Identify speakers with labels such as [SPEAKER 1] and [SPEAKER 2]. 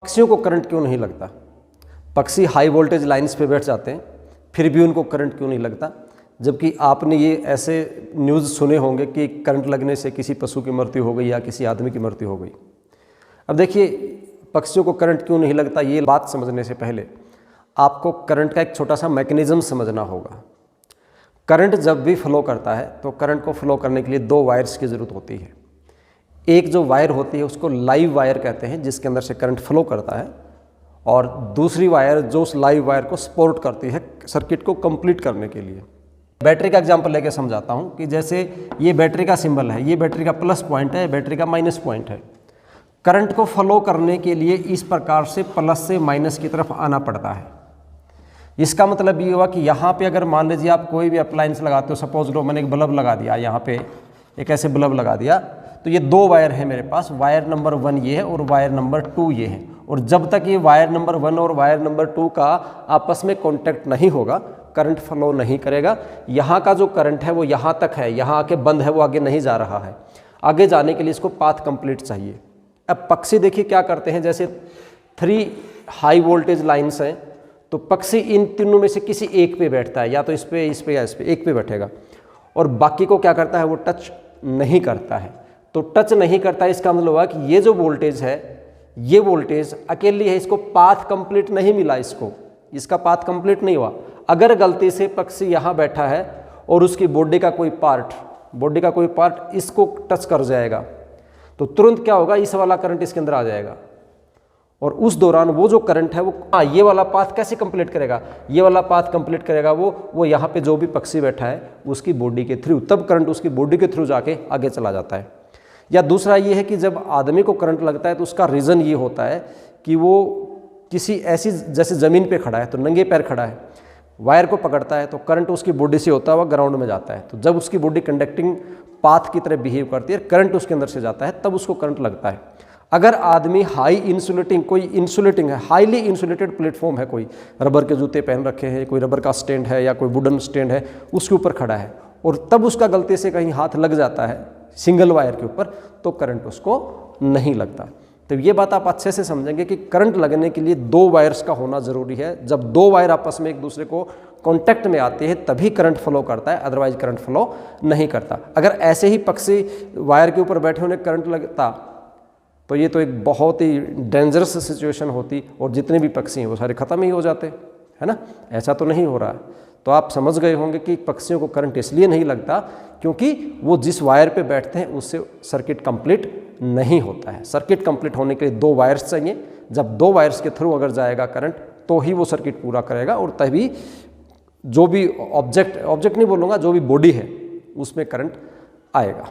[SPEAKER 1] पक्षियों को करंट क्यों नहीं लगता? पक्षी हाई वोल्टेज लाइंस पे बैठ जाते हैं, फिर भी उनको करंट क्यों नहीं लगता? जबकि आपने ये ऐसे न्यूज़ सुने होंगे कि करंट लगने से किसी पशु की मृत्यु हो गई या किसी आदमी की मृत्यु हो गई। अब देखिए, पक्षियों को करंट क्यों नहीं लगता, ये बात समझने से पहले आपको करंट का एक छोटा सा मैकेनिज़्म समझना होगा। करंट जब भी फ्लो करता है तो करंट को फ्लो करने के लिए दो वायर्स की ज़रूरत होती है। एक जो वायर होती है उसको लाइव वायर कहते हैं, जिसके अंदर से करंट फ्लो करता है, और दूसरी वायर जो उस लाइव वायर को सपोर्ट करती है सर्किट को कंप्लीट करने के लिए। बैटरी का एग्जांपल लेके समझाता हूँ कि जैसे ये बैटरी का सिंबल है, ये बैटरी का प्लस पॉइंट है, बैटरी का माइनस पॉइंट है। करंट को फ्लो करने के लिए इस प्रकार से प्लस से माइनस की तरफ आना पड़ता है। इसका मतलब ये हुआ कि यहाँ पे अगर मान लीजिए आप कोई भी अप्लायंस लगाते हो, सपोज लो मैंने एक बल्ब लगा दिया, यहाँ पे एक ऐसे बल्ब लगा दिया, तो ये दो वायर है मेरे पास, वायर नंबर 1 ये है और वायर नंबर 2 ये है। और जब तक ये वायर नंबर 1 और वायर नंबर 2 का आपस में कॉन्टैक्ट नहीं होगा, करंट फ्लो नहीं करेगा। यहाँ का जो करंट है वो यहाँ तक है, यहाँ आके बंद है, वो आगे नहीं जा रहा है। आगे जाने के लिए इसको पाथ कंप्लीट चाहिए। अब पक्षी देखिए क्या करते हैं, जैसे 3 हाई वोल्टेज लाइन्स हैं, तो पक्षी इन तीनों में से किसी एक पे बैठता है, या तो इस पे या इस पे, एक पे बैठेगा, और बाकी को क्या करता है, वो टच नहीं करता है। तो टच नहीं करता है, इसका मतलब हुआ कि ये जो वोल्टेज है, ये वोल्टेज अकेली है, इसको पाथ कंप्लीट नहीं मिला, इसका पाथ कंप्लीट नहीं हुआ। अगर गलती से पक्षी यहाँ बैठा है और उसकी बॉडी का कोई पार्ट इसको टच कर जाएगा, तो तुरंत क्या होगा, इस वाला करंट इसके अंदर आ जाएगा, और उस दौरान वो जो करंट है वो ये वाला पाथ कैसे कंप्लीट करेगा, ये वाला पाथ कंप्लीट करेगा वो यहाँ पे जो भी पक्षी बैठा है उसकी बॉडी के थ्रू, तब करंट उसकी बॉडी के थ्रू जाके आगे चला जाता है। या दूसरा ये है कि जब आदमी को करंट लगता है तो उसका रीज़न ये होता है कि वो किसी ऐसी, जैसे ज़मीन पे खड़ा है तो नंगे पैर खड़ा है, वायर को पकड़ता है तो करंट उसकी बॉडी से होता हुआ ग्राउंड में जाता है। तो जब उसकी बॉडी कंडक्टिंग पाथ की तरह बिहेव करती है, करंट उसके अंदर से जाता है, तब उसको करंट लगता है। अगर आदमी हाई इंसुलेटिंग, कोई इंसुलेटिंग है, हाईली इंसुलेटेड प्लेटफॉर्म है, कोई रबर के जूते पहन रखे हैं, कोई रबर का स्टैंड है या कोई वुडन स्टैंड है, उसके ऊपर खड़ा है, और तब उसका गलती से कहीं हाथ लग जाता है सिंगल वायर के ऊपर, तो करंट उसको नहीं लगता। तो ये बात आप अच्छे से समझेंगे कि करंट लगने के लिए 2 वायर्स का होना ज़रूरी है। जब 2 वायर आपस में एक दूसरे को कांटेक्ट में आते हैं तभी करंट फ्लो करता है, अदरवाइज करंट फ्लो नहीं करता। अगर ऐसे ही पक्षी वायर के ऊपर बैठे उन्हें करंट लगता तो ये तो एक बहुत ही डेंजरस सिचुएशन होती, और जितने भी पक्षी हैं वो सारे ख़त्म ही हो जाते, है ना। ऐसा तो नहीं हो रहा है। तो आप समझ गए होंगे कि पक्षियों को करंट इसलिए नहीं लगता क्योंकि वो जिस वायर पे बैठते हैं उससे सर्किट कंप्लीट नहीं होता है। सर्किट कंप्लीट होने के लिए 2 वायर्स चाहिए। जब 2 वायर्स के थ्रू अगर जाएगा करंट तो ही वो सर्किट पूरा करेगा, और तभी जो भी ऑब्जेक्ट नहीं बोलूँगा, जो भी बॉडी है उसमें करंट आएगा।